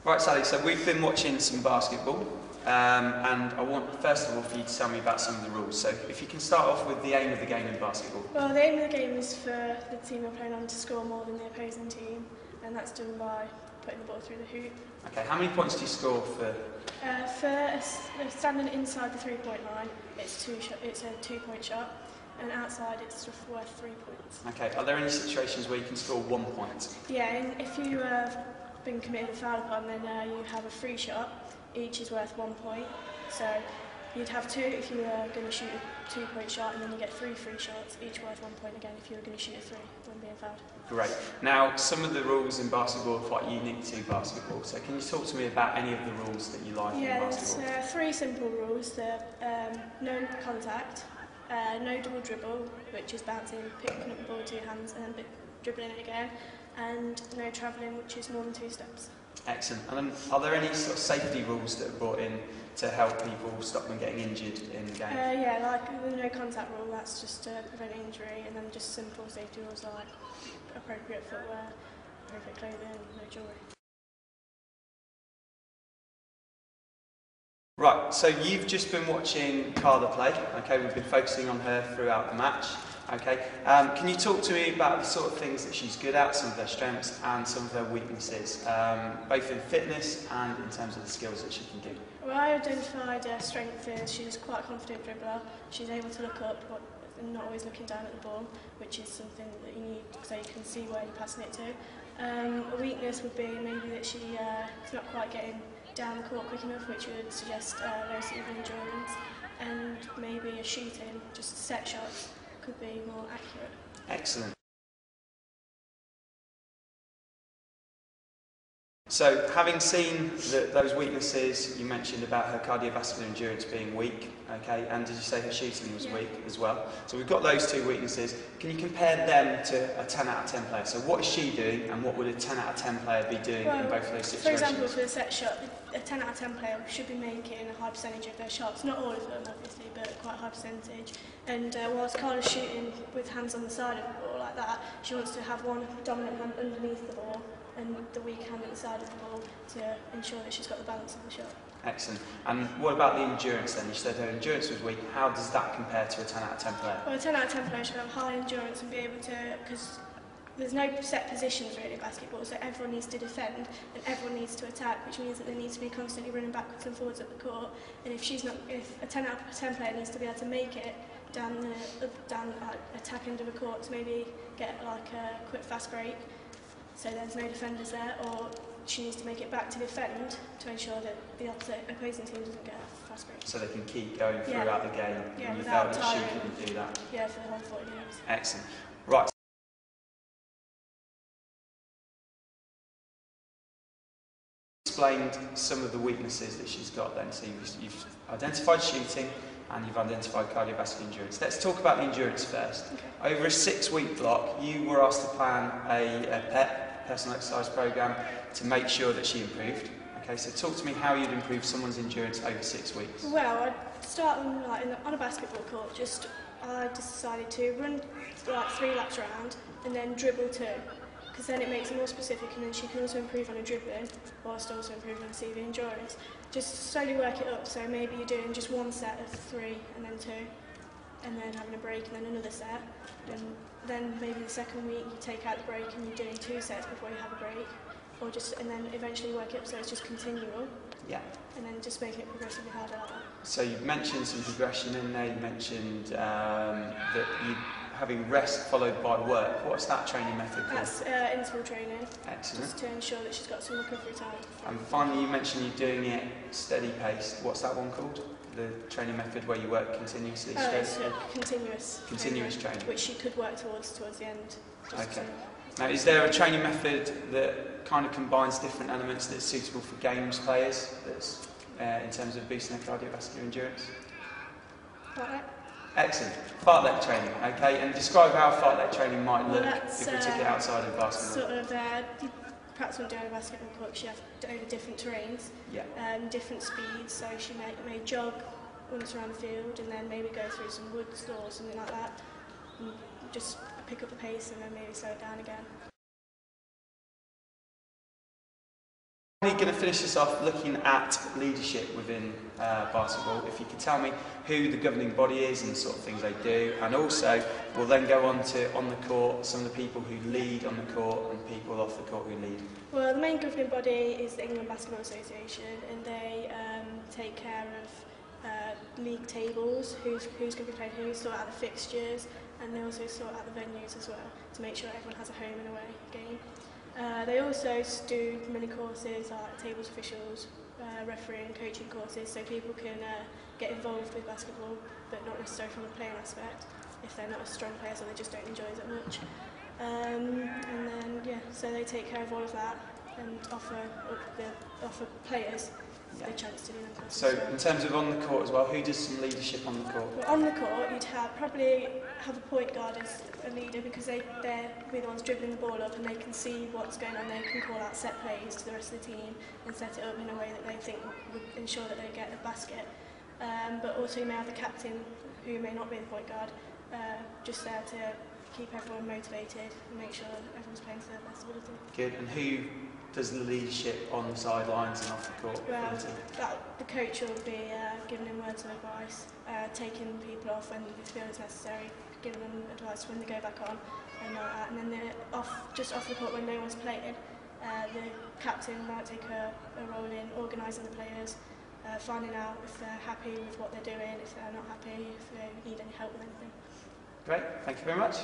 Right, Sally, so we've been watching some basketball, and I want, first of all, for you to tell me about some of the rules. So if you can start off with the aim of the game in basketball. Well, the aim of the game is for the team you're playing on to score more than the opposing team, and that's done by putting the ball through the hoop. Okay, how many points do you score for? Standing inside the three-point line, it's a two-point shot, and outside it's just worth 3 points. Okay, are there any situations where you can score 1 point? Yeah, and if you been committed a foul upon, then you have a free shot. Each is worth 1 point. So you'd have two if you were going to shoot a two-point shot, and then you get 3 free shots, each worth 1 point again if you were going to shoot a three when being fouled. Great. Now, some of the rules in basketball are quite unique to basketball. So can you talk to me about any of the rules that you like in basketball? Yeah, there's 3 simple rules. No contact, no double dribble, which is bouncing, picking up the ball with 2 hands and then dribbling it again, and no travelling, which is more than 2 steps. Excellent. And then, are there any sort of safety rules that are brought in to help people stop them getting injured in the game? Yeah, like the no contact rule, that's just to prevent injury, and then just simple safety rules like appropriate footwear, appropriate clothing, no jewellery. Right, so you've just been watching Carla play, okay, we've been focusing on her throughout the match, okay. Can you talk to me about the sort of things that she's good at, some of her strengths and some of her weaknesses, both in fitness and in terms of the skills that she can do? Well, I identified her strength is she's quite a confident dribbler, she's able to look up and not always looking down at the ball, which is something that you need so you can see where you're passing it to. A weakness would be maybe that she's not quite getting down the court quick enough, which would suggest low sort of endurance, and maybe a shooting, just set shots, could be more accurate. Excellent. So, having seen those weaknesses, you mentioned about her cardiovascular endurance being weak, okay, and did you say her shooting was weak as well? So we've got those 2 weaknesses. Can you compare them to a 10 out of 10 player? So what is she doing, and what would a 10 out of 10 player be doing in both of those situations? For example, for the set shot, a 10 out of 10 player should be making a high percentage of their shots, not all of them obviously, but quite a high percentage. And whilst Carla's shooting with hands on the side of the ball like that, she wants to have one dominant hand underneath the ball and the weak hand at the side of the ball to ensure that she's got the balance of the shot. Excellent. And what about the endurance then? You said her endurance was weak. How does that compare to a 10 out of 10 player? Well, a 10 out of 10 player should have high endurance and be able to, because there's no set positions really in basketball, so everyone needs to defend and everyone needs to attack, which means that they need to be constantly running backwards and forwards up the court. And if a 10 out of 10 player needs to be able to make it down attack end of the court to maybe get like a quick fast break, so there's no defenders there, or she needs to make it back to defend to ensure that the opposing team doesn't get a fast break. So they can keep going throughout the game. Yeah, you without felt that she couldn't do that? Yeah, for the whole 40 minutes. Excellent. Right. Explained some of the weaknesses that she's got then. So you've identified shooting and you've identified cardiovascular endurance. Let's talk about the endurance first. Okay. Over a 6-week block, you were asked to plan a PEP, personal exercise program, to make sure that she improved. Okay, so talk to me how you'd improve someone's endurance over 6 weeks. Well, I'd start on a basketball court. I decided to run like 3 laps around and then dribble 2. Because then it makes it more specific, and then she can also improve on her dribbling whilst also improving on CV endurance. Just slowly work it up, so maybe you're doing just 1 set of 3 and then 2, and then having a break and then another set, and then maybe the second week you take out the break and you're doing 2 sets before you have a break, and then eventually work it up so it's just continual. Yeah. And then just make it progressively harder like that. So you've mentioned some progression in there, you mentioned that you having rest followed by work. What's that training method called? That's interval training. Excellent. Just to ensure that she's got some recovery time. And finally, you mentioned you're doing it steady paced. What's that one called? The training method where you work continuously? It's continuous training. Which she could work towards the end. Okay. Now, is there a training method that kind of combines different elements that's suitable for games players, that's in terms of boosting their cardiovascular endurance? Fartlek. Excellent. Fartlek training, okay, and describe how fartlek training might look if we took it outside of basketball. You perhaps wouldn't do it on a basketball court because you have to over different terrains, different speeds, so she may jog once around the field and then maybe go through some woods or something like that, and just pick up the pace and then maybe slow it down again. finally going to finish this off looking at leadership within basketball. If you could tell me who the governing body is and the sort of things they do, and also we'll then go on to, on the court, some of the people who lead on the court and people off the court who lead. Well, the main governing body is the England Basketball Association, and they take care of league tables, who's going to be playing who, sort out the fixtures, and they also sort out the venues as well to make sure everyone has a home and away game. They also do many courses like tables officials, refereeing, coaching courses, so people can get involved with basketball, but not necessarily from a playing aspect if they're not as strong players or they just don't enjoy it that much. And then so they take care of all of that and offer players the chance to do them courses. So as well. in terms of on the court as well, who does some leadership on the court? Well, on the court, you'd probably have a point guard as a leader because they're the ones dribbling the ball up and they can see what's going on. They can call out set plays to the rest of the team and set it up in a way that they think would ensure that they get the basket. But also you may have the captain, who may not be the point guard, just there to keep everyone motivated and make sure everyone's playing to their best ability. Good. And who does the leadership on the sidelines and off the court? Well, the coach will be giving them words of advice, taking people off when they feel it's necessary, giving them advice when they go back on, and then just off the court when no one's playing, the captain might take a role in organising the players, finding out if they're happy with what they're doing, if they're not happy, if they need any help with anything. Great, thank you very much.